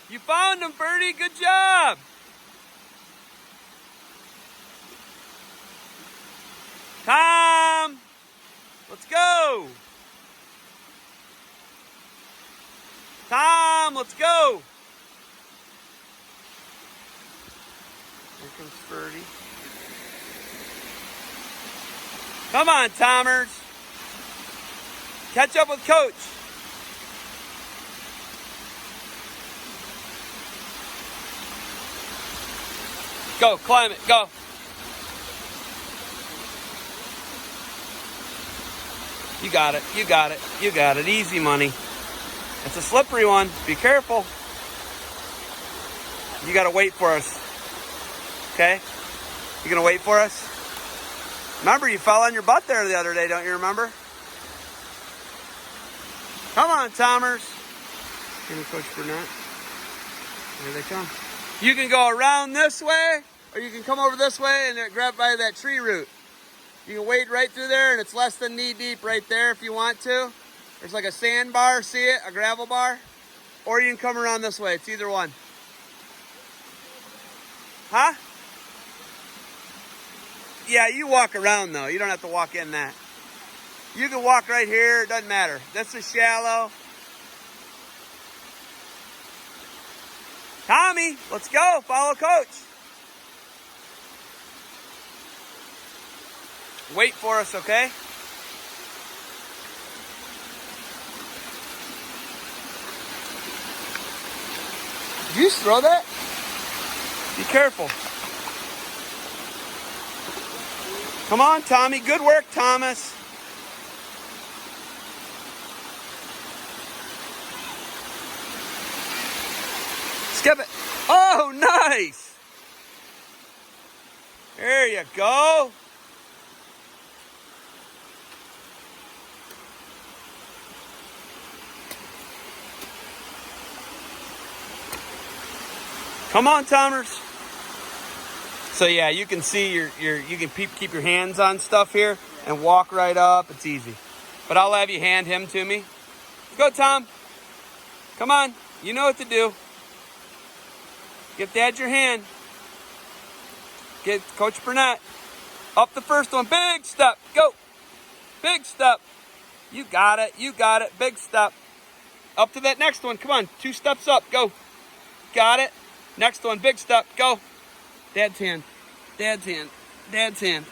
You found him, Birdie. Good job. Tom, let's go. Tom, let's go. Here comes Birdie. Come on, Tommers. Catch up with Coach. Go, climb it, go. You got it, you got it, you got it. Easy money. It's a slippery one. Be careful. You gotta wait for us. Okay? You gonna wait for us? Remember, you fell on your butt there the other day, don't you remember? Come on, Tommers. Here's Coach Burnett. Here they come. You can go around this way, or you can come over this way and grab by that tree root. You can wade right through there, and it's less than knee deep right there if you want to. There's like a sand bar, see it? A gravel bar. Or you can come around this way. It's either one. Huh? Yeah, you walk around, though. You don't have to walk in that. You can walk right here. It doesn't matter. This is shallow. Tommy, let's go. Follow Coach. Wait for us, okay? Did you just throw that? Be careful. Come on, Tommy. Good work, Thomas. Skip it. Oh, nice. There you go. Come on, Tommers. So yeah, you can see you can keep your hands on stuff here and walk right up. It's easy. But I'll have you hand him to me. Go, Tom. Come on. You know what to do. Give Dad your hand. Get Coach Burnett. Up the first one. Big step. Go. Big step. You got it. You got it. Big step. Up to that next one. Come on. 2 steps up. Go. Got it. Next one. Big step. Go. Dad's hand. Dad's hand. Dad's hand.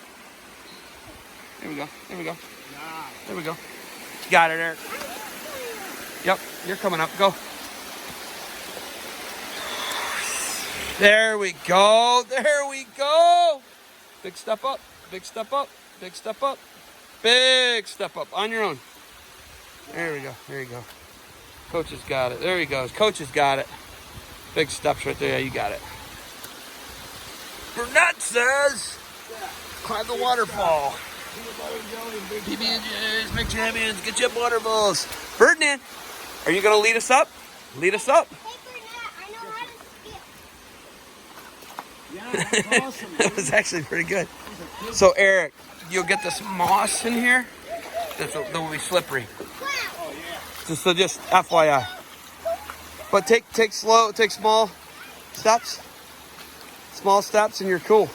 There we go. There we go. There we go. Got it, Eric. Yep. You're coming up. Go. There we go. There we go. Big step up. Big step up. Big step up. Big step up. On your own. There we go. There you go. Coach has got it. There he goes. Coach has got it. Big steps right there. Yeah, you got it. Burnett says, climb the waterfall. PB&Js, make champions, get your waterfalls. Ferdinand, are you going to lead us up? Lead us up. Yeah, that's awesome. That was actually pretty good. So Eric, you'll get this moss in here. That will be slippery. Oh yeah. So just FYI. But take small steps. Small steps and you're cool.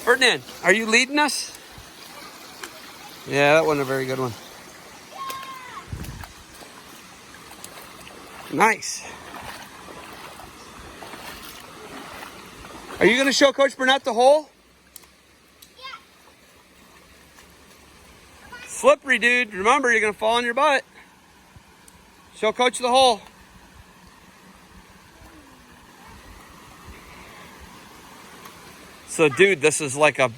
Ferdinand, are you leading us? Yeah, that wasn't a very good one. Nice. Are you going to show Coach Burnett the hole? Yeah. Slippery, dude. Remember, you're going to fall on your butt. Show Coach the hole. So, dude, this is like a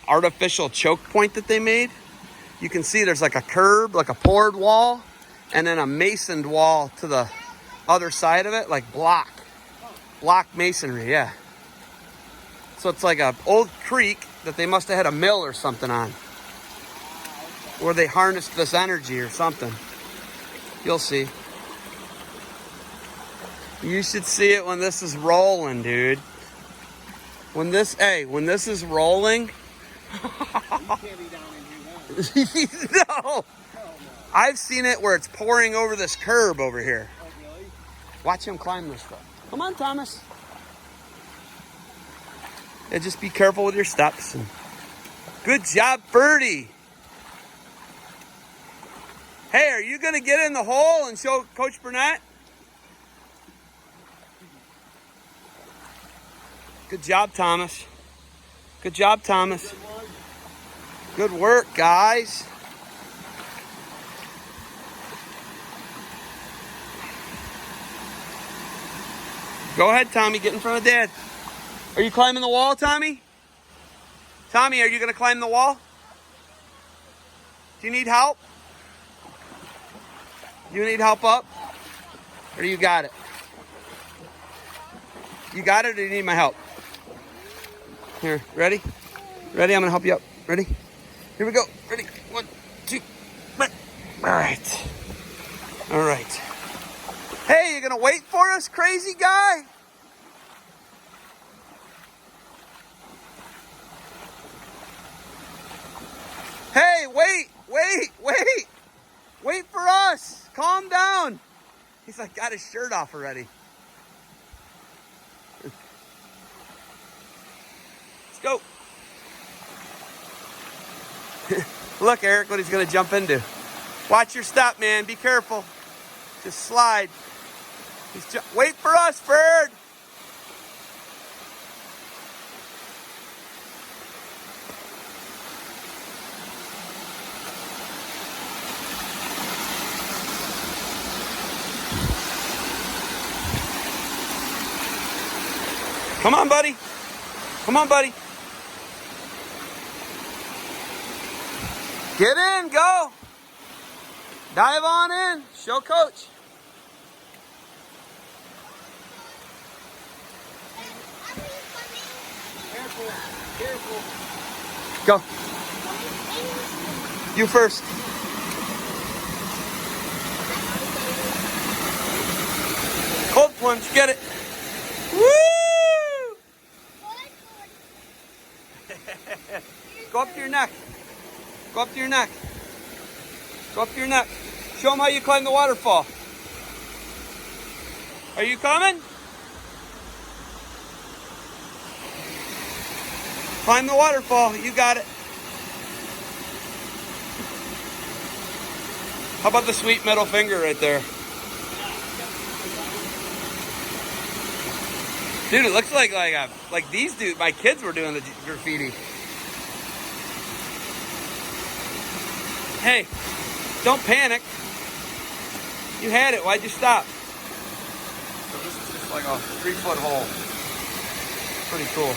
artificial choke point that they made. You can see there's like a curb, like a poured wall, and then a masoned wall to the other side of it, like block masonry, yeah. So it's like a old creek that they must have had a mill or something on, where they harnessed this energy or something. You'll see. You should see it when this is rolling, dude. When this is rolling. You can't be down in here now. No. I've seen it where it's pouring over this curb over here. Oh Watch him climb this stuff. Come on, Thomas. Yeah, just be careful with your steps. Good job, Birdie. Hey, are you going to get in the hole and show Coach Burnett? Good job, Thomas. Good job, Thomas. Good work, guys. Go ahead, Tommy. Get in front of Dad. Are you climbing the wall, Tommy? Tommy, are you going to climb the wall? Do you need help? You need help up? Or you got it? You got it or do you need my help? Here, ready? Ready? I'm going to help you up. Ready? Here we go. Ready? 1, 2. All right. All right. Hey, you going to wait for us, crazy guy? Hey, wait. Wait for us. Calm down. He's like, got his shirt off already. Let's go. Look, Eric, what he's going to jump into. Watch your step, man. Be careful. Just slide. Wait for us, Bird. Come on, buddy. Come on, buddy. Get in, go. Dive on in. Show Coach. Careful, careful. Go. You first. Cold plunge, get it. Woo! Go up to your neck. Go up to your neck. Go up to your neck. Show them how you climb the waterfall. Are you coming? Climb the waterfall. You got it. How about the sweet middle finger right there? Dude, it looks like these dudes, my kids were doing the graffiti. Hey, don't panic. You had it. Why'd you stop? So this is just like a 3-foot hole. Pretty cool.